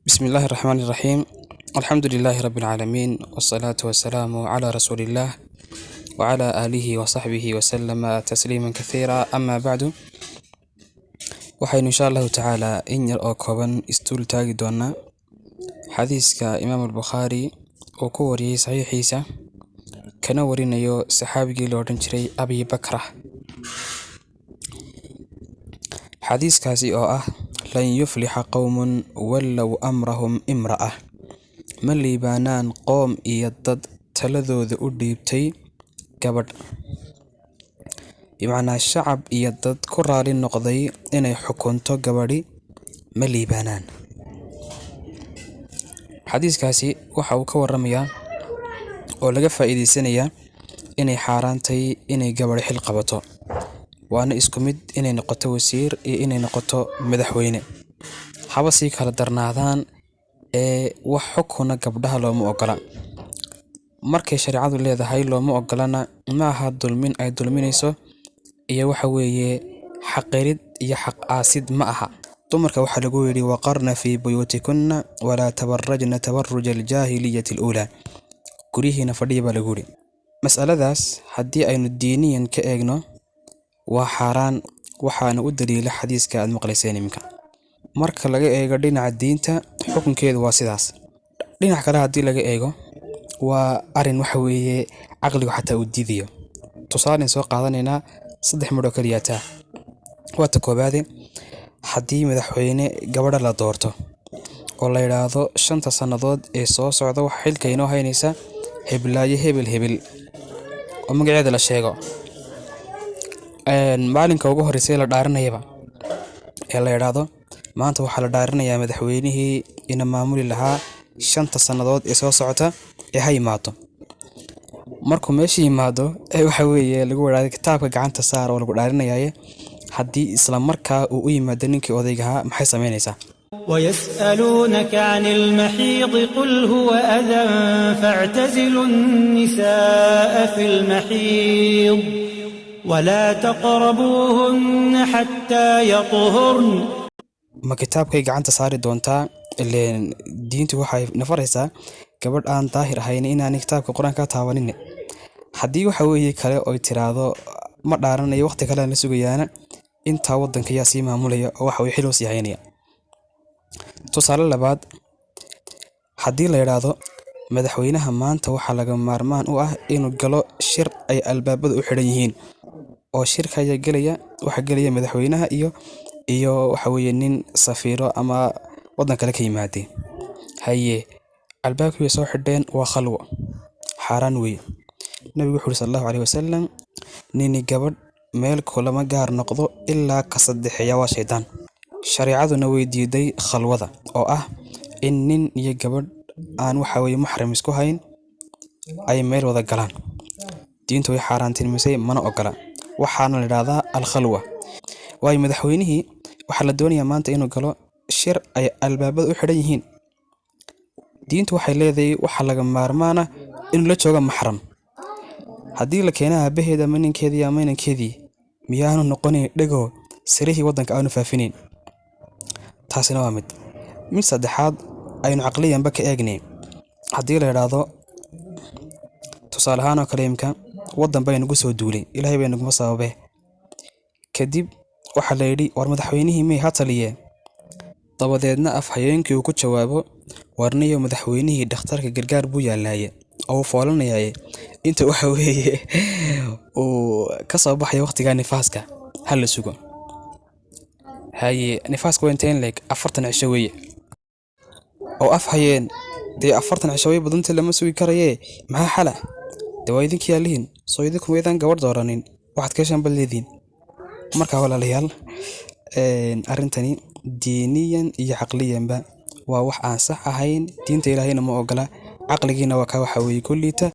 بسم الله الرحمن الرحيم. الحمد لله رب العالمين، والصلاة والسلام على رسول الله وعلى آله وصحبه وسلم تسليما كثيرا. أما بعد، وحين إن شاء الله تعالى إن يرأى كوبان استول تاقي دونا حديث إمام البخاري وكوري صحيح عيسى كان ورينيو صحابي لورن شري أبي بكرة. حديث كاسي لن يفلح قوم ولوا أمرهم امرأة من ليبانان قوم يدد تلذوذ أديبتي كبر، بمعنى الشعب يدد كرار النقضي إن يحكونتو قبري من ليبانان. حديث كاسي وحاو كورميا ولغا فائدي سنيا إني حارانتي إني قبري حلقبتو، waana isku mid inay noqoto wasiir iyo inay noqoto madaxweyne. haba sii kala darnaadaan wax xukuna gabdhaha looma ogola. markay shariicadu leedahay looma ogolana ma aha dulmin ay dulminayso iyo waxa weeye xaqirid iyo xaq aasid ma aha. dumarka waxa lagu yiri waqarna fi buyutikunna wala tabarrajna tabarruj al-jahiliyyah al-ula. gurihina fadhiya lagu yiri. mas'aladaas haddii aynu diiniyan ka eegno waa xaraan, waxaana u daliila xadiiska aad maqlayseen iminka. marka laga eego dhinaca diinta xukunkeedu waa sidaas. dhinac kale haddii laga eego waa arin waxa weeye caqligu xataa u diidayo. tusaale soo qaadanaynaa 3 midho kaliya taa. waa ta koobaade, haddii madaxweyne gabadha la doorto oo la yiraahdo 5 sanadood ee soo socda wax xilka inoo haynaysa heblaaye hebel oo magaceeda la sheego, maalinka ugu horeysay la dhaaranayaba ee la yiraahdo maanta waxa la dhaaranayaa madaxweynihii ina maamuli lahaa 5 sanadood ee soo socota ee haymaado. markuu meeshii yimaado waxa weeye lagu waraad kitaabka gacanta saar oo lagu dhaaranayay. haddii isla markaa uu u yimaado ninkii odayga maxay sameynaysaa؟ ويسألونك عن المحيض قل هو أذى فاعتزلوا النساء في المحيض ولا تقربوهن حتى يطهرن. ma kitaabkay gacanta saari doontaa ileen diintu waxay nafaraysaa gabadh aan daahir ahayn inaan kitaabka quraanka taabanin. haddii waxa weeye kale oo tiraado ma dhaaranayo waqti kale la sugayaana inta wadanka yaa sii maamulaya oo waxa uu xil u siihaynaya. tusaale labaad, haddii la yiraahdo madaxweynaha maanta waxa laga maarmaan u ah inuu galo shir ay albaabada u xiran yihiin oo shirka ay waxa galaya madaxweynaha iyo waxa weeye nin safiiro ama wadan kale ka yimaadeen. haye albaabku soo xidheen waa khalwo xaraan weey. nabigu wuxuu sallallahu alayhi wasallam nini gabadh meel kulama gaar noqdo ilaa ka saddexeeya waa shaydaan. shariicaduna way diiday khalwada oo ah in nin iyo gabadh aan waxa weeye maxram isku hayn ay meel wada galaan. diintu way xaaraantinimay mana ogola. waxaana la yiraahdaa al-khalwa. way madaxweynihii waxa la doonayaa maanta inuu galo shir ay albaabada u xiran yihiin. diintu waxay leedahay waxa laga maarmaana in la joogo maxram. haddii la keenaa aabaheeda ama ninkeedii ama inankeedii miyaanu noqonin dhago sirihii wadanka aanu faafinin. taasina waa mid saddexaad aynu caqliyanba ka eegnay. haddii la yiraahdo tusaale ahaan oo kale imka wadan baynu ku soo duulay, ilaahay baynu kuma sababe kadib waxa la yiri war madaxweynihii may hataliye. dabadeedna afhayeenkii uu ku jawaabo warniyo madaxweynihii dhakhtarka gargaar buu yaalaaye oo foolanayay inta waxa weeye oo ka soo baxay waqtiga nifaaska hal la sugo. haye nifaaska inteen leeg 40 cisho weeye oo afhayeen dee 40 cisho way badanta lama sugi karaye maxaa xala dawaydinki yaaliin soo idinku weydaan gabadh dooranin waxaad ka shanbaleedin. marka walaalayaal arintani diiniyan iyo caqliyanba waa wax aan sax ahayn. diinta ilaahayna ma ogola, caqligiina waa ka waxa weeye kulliita.